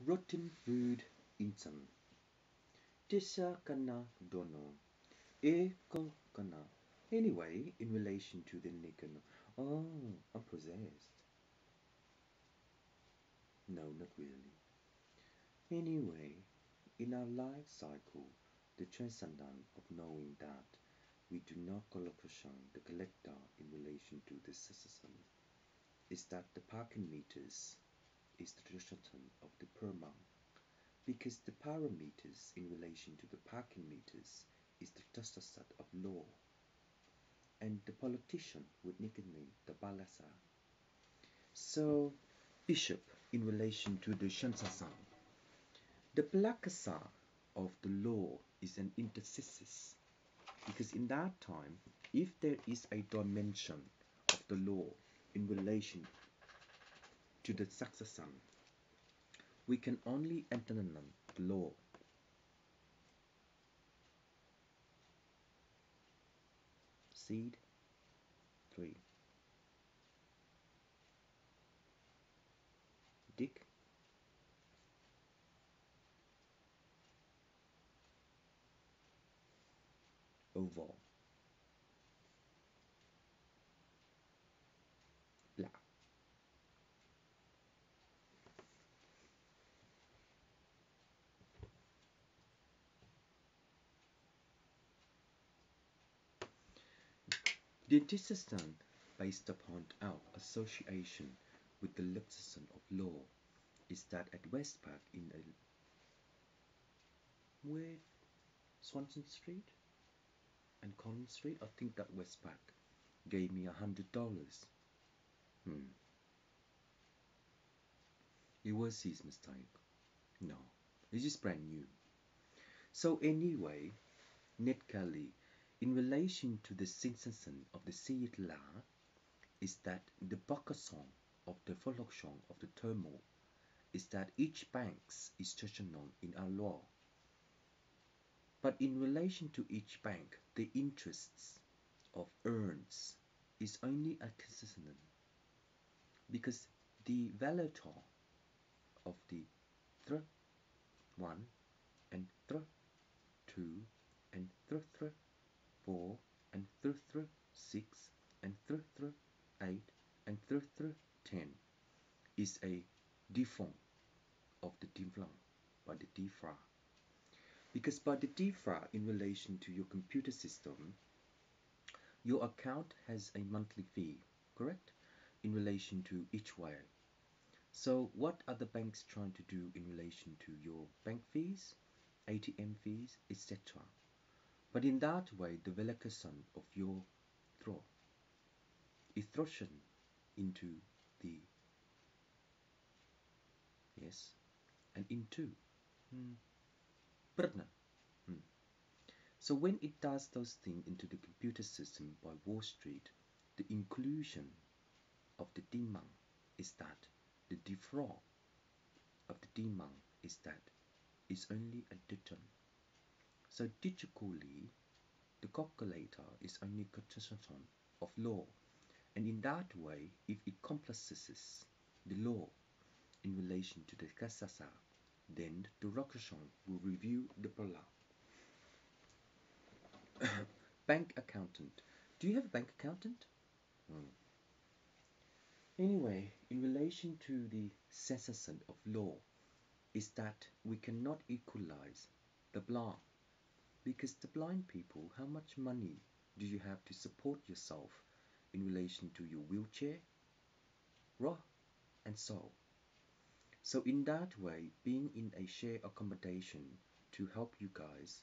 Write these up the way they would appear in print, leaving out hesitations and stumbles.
rotten food insan. Tisa kana dono. Eko kana. Anyway, in relation to the Nikon, oh, I'm possessed. No, not really. Anyway, in our life cycle, the transcendent of knowing that we do not collocation the collector in relation to the citizen is that the parking meters is the transcendent of the perma, because the parameters in relation to the parking meters is the transcendent of law, and the politician would nickname the balasa. So, bishop in relation to the shansasan. The Plakasa of the law is an interstices, because in that time, if there is a dimension of the law in relation to the succession, we can only antonym the law. Seed 3. Dick oval. Black. The antecedent based upon our association with the lexicon of law is that at Westpac in a where Swanson Street and Collins Street, I think that Westpac gave me $100. It was his mistake. No, it's just brand new. So anyway, Ned Kelly, in relation to the sensation of the Syed law, is that the Bakasong of the Folloksong of the turmoil is that each banks is traditional in our law. But in relation to each bank, the interests of earns is only a consistent, because the valuator of the thr 1 and thr 2 and thr 4 and thr 6 and thr 8 and thr 10 is a default of the different by the DFRA. Because by the DFRA in relation to your computer system, your account has a monthly fee, correct? In relation to each wire. So what are the banks trying to do in relation to your bank fees, ATM fees, etc.? But in that way, the velocation of your throw is thrown into the, yes, and into partner. So when it does those things into the computer system by Wall Street, the inclusion of the demand is that the defraud of the demand is that is only a deterrent. So digitally, the calculator is only a continuation of law, and in that way, if it complexes the law in relation to the kasasa, then the Rokushon will review the Pala. Bank accountant. Do you have a bank accountant? Anyway, in relation to the cessation of law, is that we cannot equalize the blind, because the blind people, how much money do you have to support yourself in relation to your wheelchair, raw, and so. So in that way, being in a share accommodation to help you guys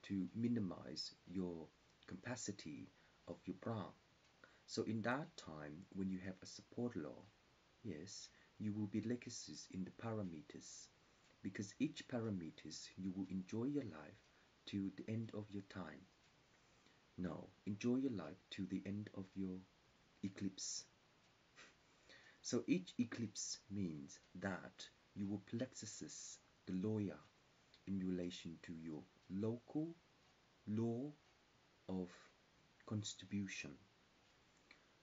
to minimize your capacity of your brain. So in that time, when you have a support law, yes, you will be legacies in the parameters, because each parameters you will enjoy your life to the end of your time. No, enjoy your life to the end of your eclipse. So each eclipse means that you will plexus the lawyer in relation to your local law of contribution.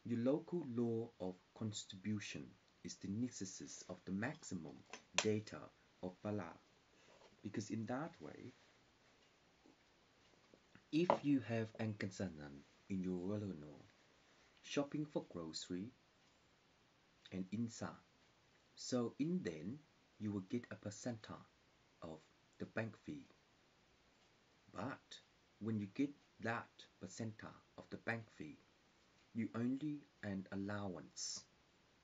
Your local law of contribution is the nexus of the maximum data of Bala, because in that way, if you have Ankansanan in your Rolano, shopping for grocery and insa, so in then you will get a percentile of the bank fee. But when you get that percentile of the bank fee, you only an allowance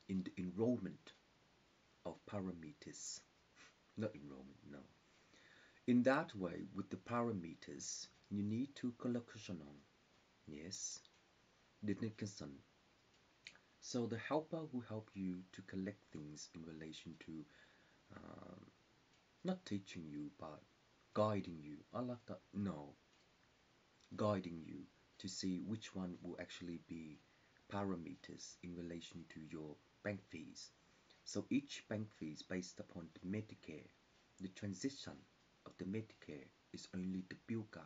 in the enrollment of parameters. Not enrollment, no. In that way, with the parameters, you need to collection on. Yes, the Nicholson. So the helper will help you to collect things in relation to um, not teaching you, but guiding you. I like that. No, guiding you to see which one will actually be parameters in relation to your bank fees. So each bank fee is based upon the Medicare. The transition of the Medicare is only the bill gap,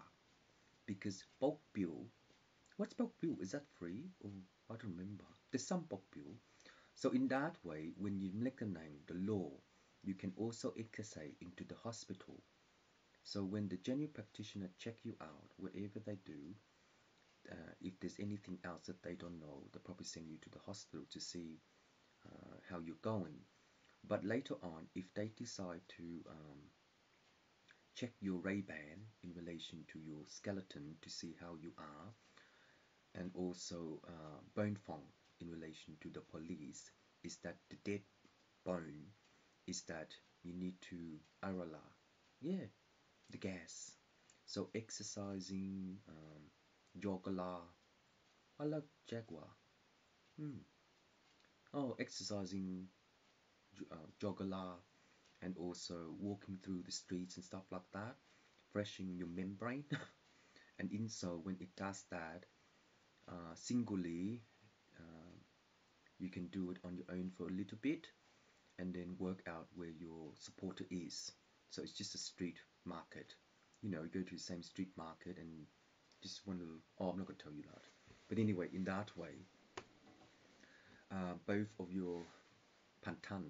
because bulk bill, what's bulk bill? Is that free? Or I don't remember. There's some bulk bill. So in that way, when you recognize the law, you can also exercise into the hospital. So when the general practitioner check you out, whatever they do, if there's anything else that they don't know, they probably send you to the hospital to see how you're going. But later on, if they decide to check your Ray-Ban in relation to your skeleton to see how you are, and also bone fong in relation to the police, is that the dead bone is that you need to arala, yeah, the gas. So exercising, jogala, I like jaguar. Hmm. Oh, exercising, jogala, and also walking through the streets and stuff like that, freshening your membrane. And also when it does that, singly, uh, you can do it on your own for a little bit, and then work out where your supporter is. So it's just a street market. You know, you go to the same street market and just one little. Oh, I'm not gonna tell you that. But anyway, in that way, both of your pantan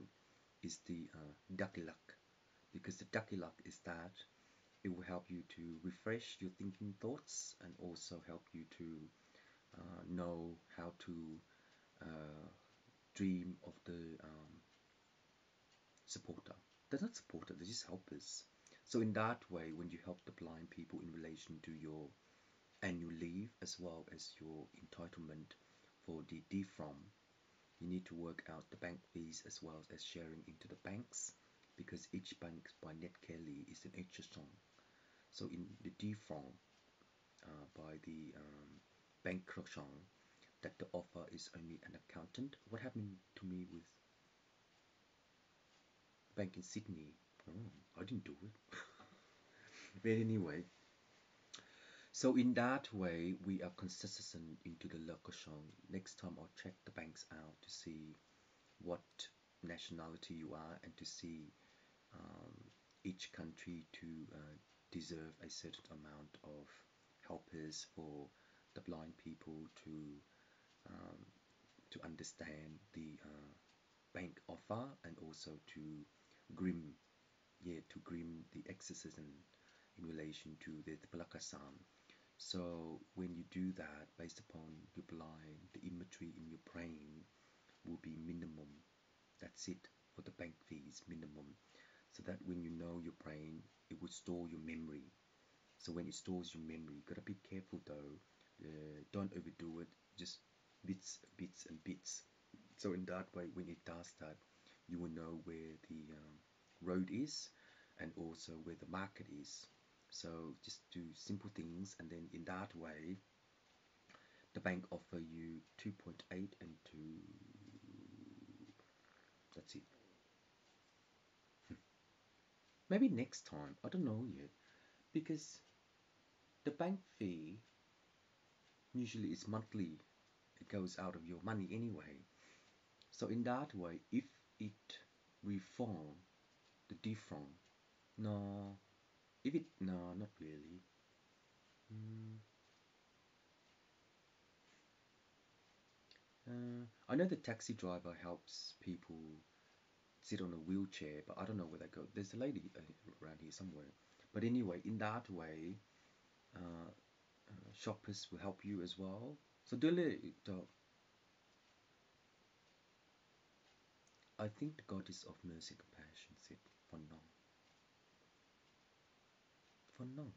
is the dakilak, because the dakilak is that it will help you to refresh your thinking thoughts and also help you to know how to uh, dream of the supporter. They're not supporter, they're just helpers. So in that way, when you help the blind people in relation to your annual leave as well as your entitlement for the DFROM, you need to work out the bank fees as well as sharing into the banks, because each bank by Net Kelly is an extra song. So in the DFROM by the bank correction, that the offer is only an accountant. What happened to me with bank in Sydney? Oh, I didn't do it. But anyway, so in that way, we are consistent into the location. Next time I'll check the banks out to see what nationality you are and to see um, each country to deserve a certain amount of helpers for the blind people um, to understand the bank offer, and also to grim, yeah, to grim the exorcism in relation to the Palakasan. So when you do that, based upon your blind, the imagery in your brain will be minimum. That's it for the bank fees, minimum. So that when you know your brain, it will store your memory. So when it stores your memory, you gotta be careful though. Don't overdo it. Just bits, bits, and bits. So in that way, when it does that, you will know where the road is and also where the market is. So just do simple things, and then in that way, the bank offer you 2.8 and 2. That's it. Maybe next time. I don't know yet, because the bank fee usually is monthly. It goes out of your money anyway. So in that way, if it reform the different, no, if it no, not really. Mm, I know the taxi driver helps people sit on a wheelchair, but I don't know where they go. There's a lady around here somewhere. But anyway, in that way, uh, shoppers will help you as well. So dili ito, I think the goddess of mercy and compassion said, for no, for no.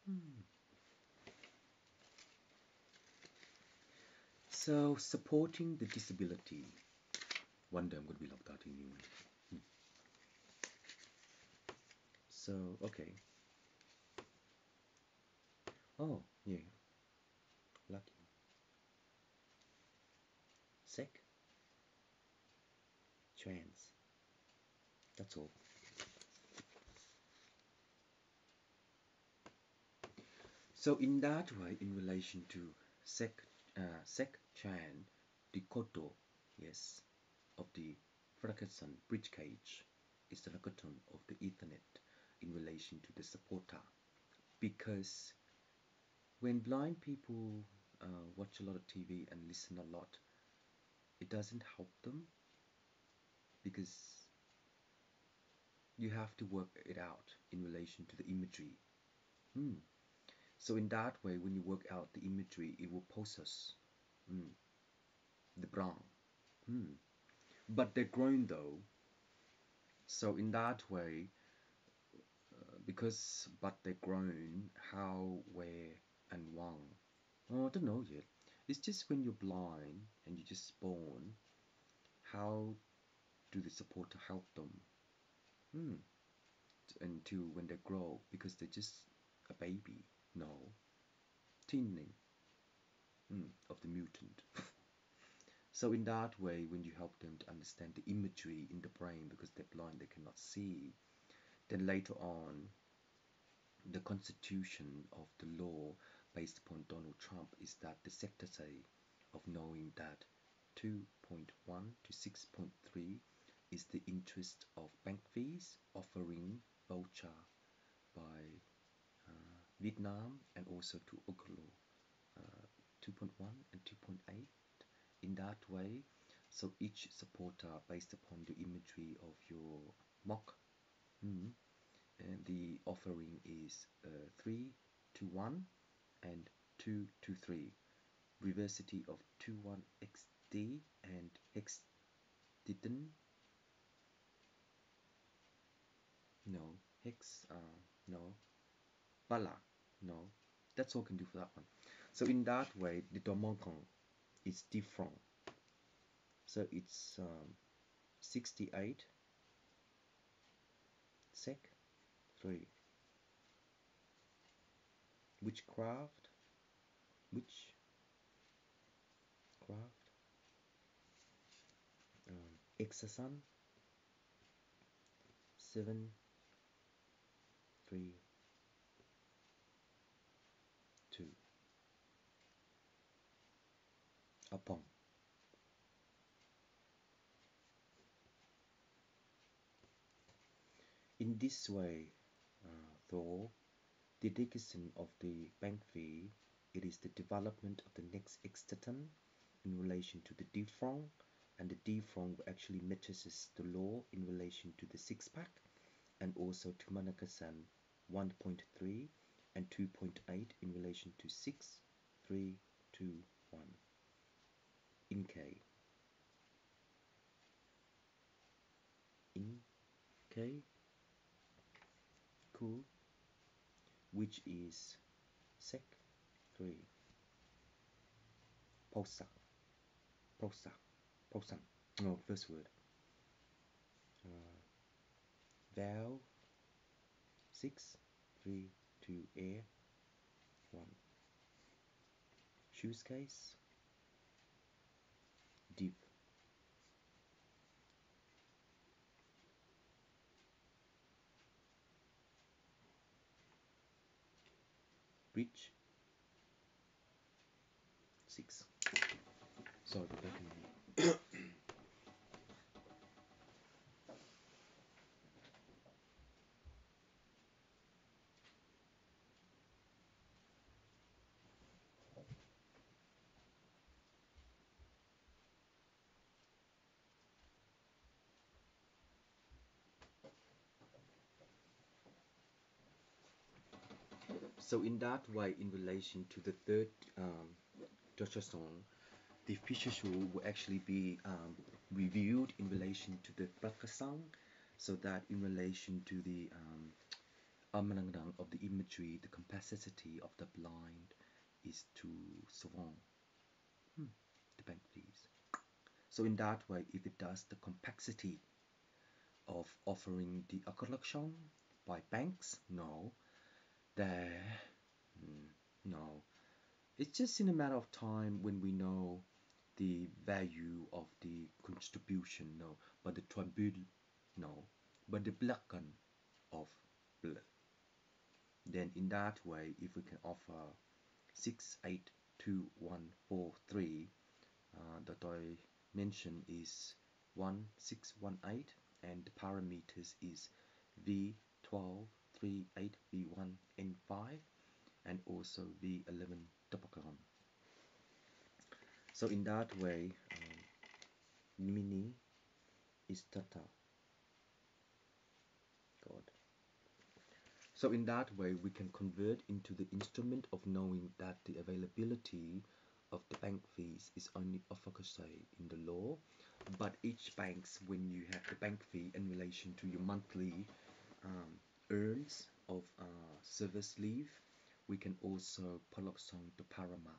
Hmm. So supporting the disability. One day I'm going to be like that anyway. Hmm. So, okay. Oh, yeah. Lucky. Sec. Trans. That's all. So in that way, in relation to Sek Chan, the koto, yes, of the Ferguson bridge cage is the Lakoton of the Ethernet in relation to the supporter. Because when blind people watch a lot of TV and listen a lot, it doesn't help them because you have to work it out in relation to the imagery. Hmm. So in that way, when you work out the imagery, it will process the brain. Hmm. But they're grown though. So in that way, because but they're grown, how, where, and wang. Oh, I don't know yet. It's just when you're blind and you just born, how do the supporter help them? Hmm. Until when they grow, because they're just a baby. No. Teening of the mutant. So in that way, when you help them to understand the imagery in the brain, because they're blind, they cannot see, then later on, the constitution of the law based upon Donald Trump is that the secretary of knowing that 2.1 to 6.3 is the interest of bank fees offering voucher by Vietnam and also to Oglo 2.1 and 2.8 in that way. So each supporter based upon the imagery of your mock and the offering is 3 to 1 and 2 to 3. Reversity of 21XD and Hexdiden. No. Hex, no. Bala, no. That's all I can do for that one. So in that way, the Domonkong is different. So it's 68 sec 3. Witchcraft, witchcraft, exercise 7 3 2 upon. In this way, though, the dedication of the bank fee, it is the development of the next extension in relation to the D-franc, and the D-franc actually matches the law in relation to the six-pack, and also to Manakasan 1.3 and 2.8 in relation to 6, 3, 2, 1. In K. In K. Cool. Which is sec 3. Posa. Posa. Posan. No, first word. Valve 6, 3, 2, air 1. Shoes case deep. Bridge 6. Sorry, back in here. So in that way, in relation to the third Dutch song, the feature show will actually be reviewed in relation to the Prakasang, so that in relation to the Amanangdang of the imagery, the capacity of the blind is to savant. The bank, please. So in that way, if it does the complexity of offering the akolakshang by banks, no, there, no. It's just in a matter of time when we know the value of the contribution, no, but the tribute, no, but the blacken of blood. Then in that way, if we can offer 682143, that I mentioned is 1618, and the parameters is V12, 38, V1, N5, and also V11 double. So in that way, mini is tata. God. So in that way, we can convert into the instrument of knowing that the availability of the bank fees is only offered in the law, but each banks, when you have the bank fee in relation to your monthly earns of service leave, we can also pull up some the parama,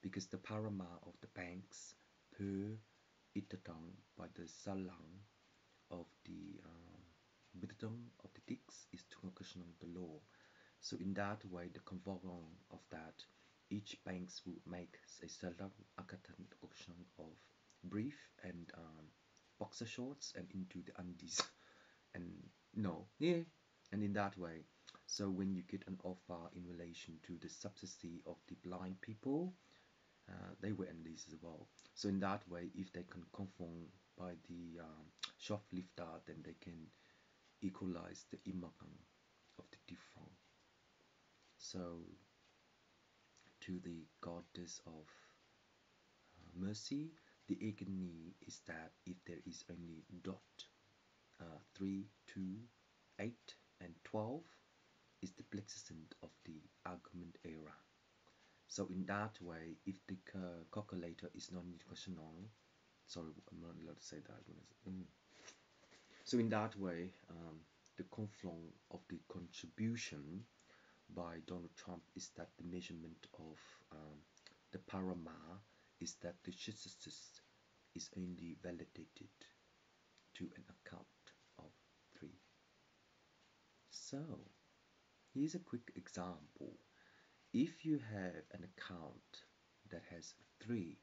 because the parama of the banks per itatang by the salang of the Bidang of the Dix is to question the law. So in that way, the convocation of that, each banks will make a salang akatan question of brief and boxer shorts and into the undies and no, yeah, and in that way. So when you get an offer in relation to the subsidy of the blind people, they were unleashed as well. So in that way, if they can conform by the shoplifter, then they can equalize the imaging of the different. So to the goddess of mercy, the agony is that if there is only dot 3, 2, 8, and 12 is the plexicent of the argument era. So in that way, if the calculator is non-equational, sorry, I'm not allowed to say that. So in that way, the confluence of the contribution by Donald Trump is that the measurement of the parama is that the statistic is only validated to an account of 3. So here's a quick example. If you have an account that has 3,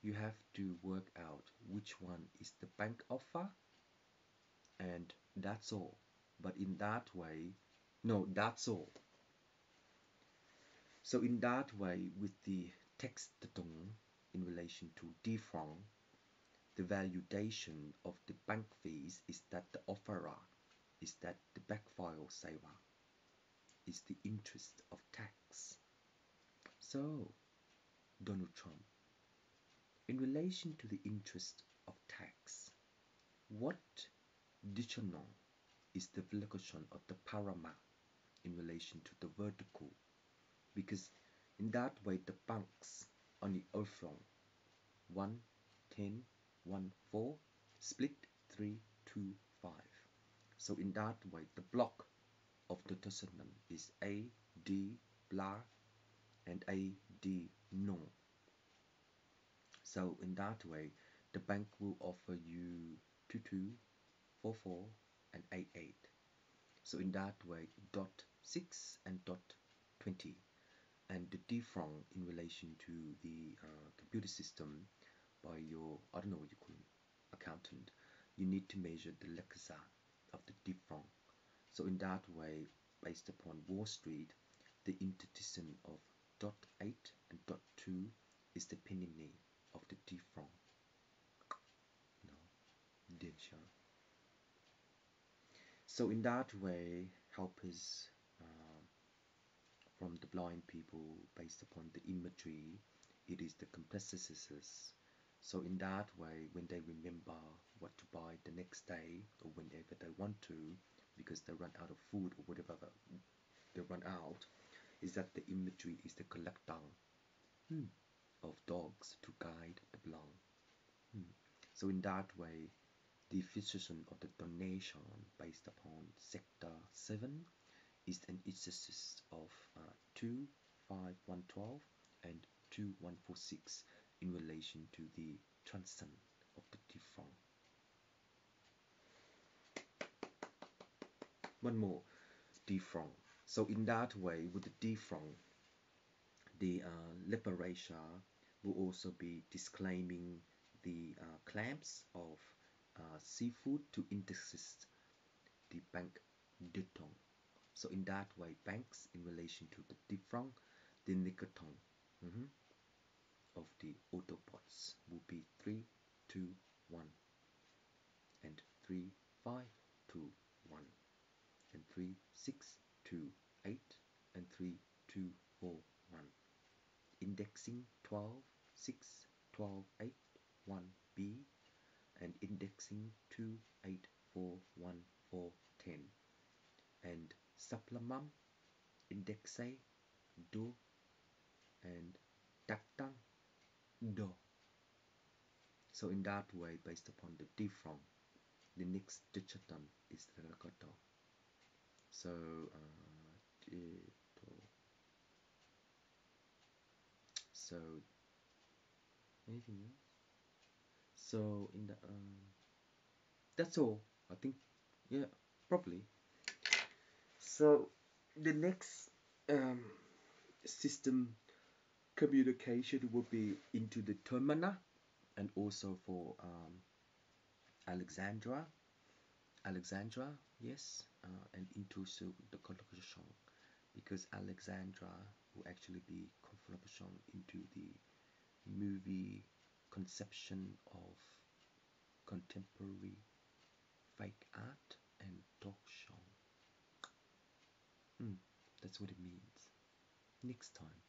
you have to work out which one is the bank offer, and that's all. But in that way, no, that's all. So in that way, with the text in relation to defront, the valuation of the bank fees is that the offerer is that the backfile saver is the interest of tax. So, Donald Trump, in relation to the interest of tax, what additional is the valuation of the parama in relation to the vertical? Because in that way, the banks only offer 1, 10, 1, 4, split 3, 2, 5. So in that way, the block of the testament is A, D, blah, and A, D, no. So in that way, the bank will offer you 2, 2, 4, 4, and 8, 8. So in that way, dot 6 and dot 20. And the defront in relation to the computer system by your, I don't know what you call it, accountant, you need to measure the lexa of the defront. So in that way, based upon Wall Street, the intersection of dot 8 and dot 2 is the penny of the defront. No, Densha. So in that way, help us from the blind people based upon the imagery, it is the complexities. So in that way, when they remember what to buy the next day or whenever they want to, because they run out of food or whatever they run out, is that the imagery is the collecting of dogs to guide the belong. So in that way, the physician of the donation based upon Sector 7 is an exercise of 2, 5, 112 and 2, 146 in relation to the transcend of the different. One more, different. So in that way, with the different, the liberation will also be disclaiming the claims of seafood to indexes the bank deton. So in that way, banks in relation to the different, the nicoton of the autobots will be 3, 2, 1 and 3, 5, 2, 1 and 3, 6, 2, 8 and 3, 2, 4, 1. Indexing 12, 6, 12, 8, 1B and indexing 2, 8, 4, 1, 4, 10 and supplement indexe do and tactang do. So in that way, based upon the different, the next digiton is the rekoto. So so anything else? So in the that's all I think. Yeah, probably. So the next system communication will be into the termina and also for Alexandra, yes, and into so the contribution because Alexandra will actually be contribution into the movie conception of contemporary fake art and talk show. That's what it means. Next time.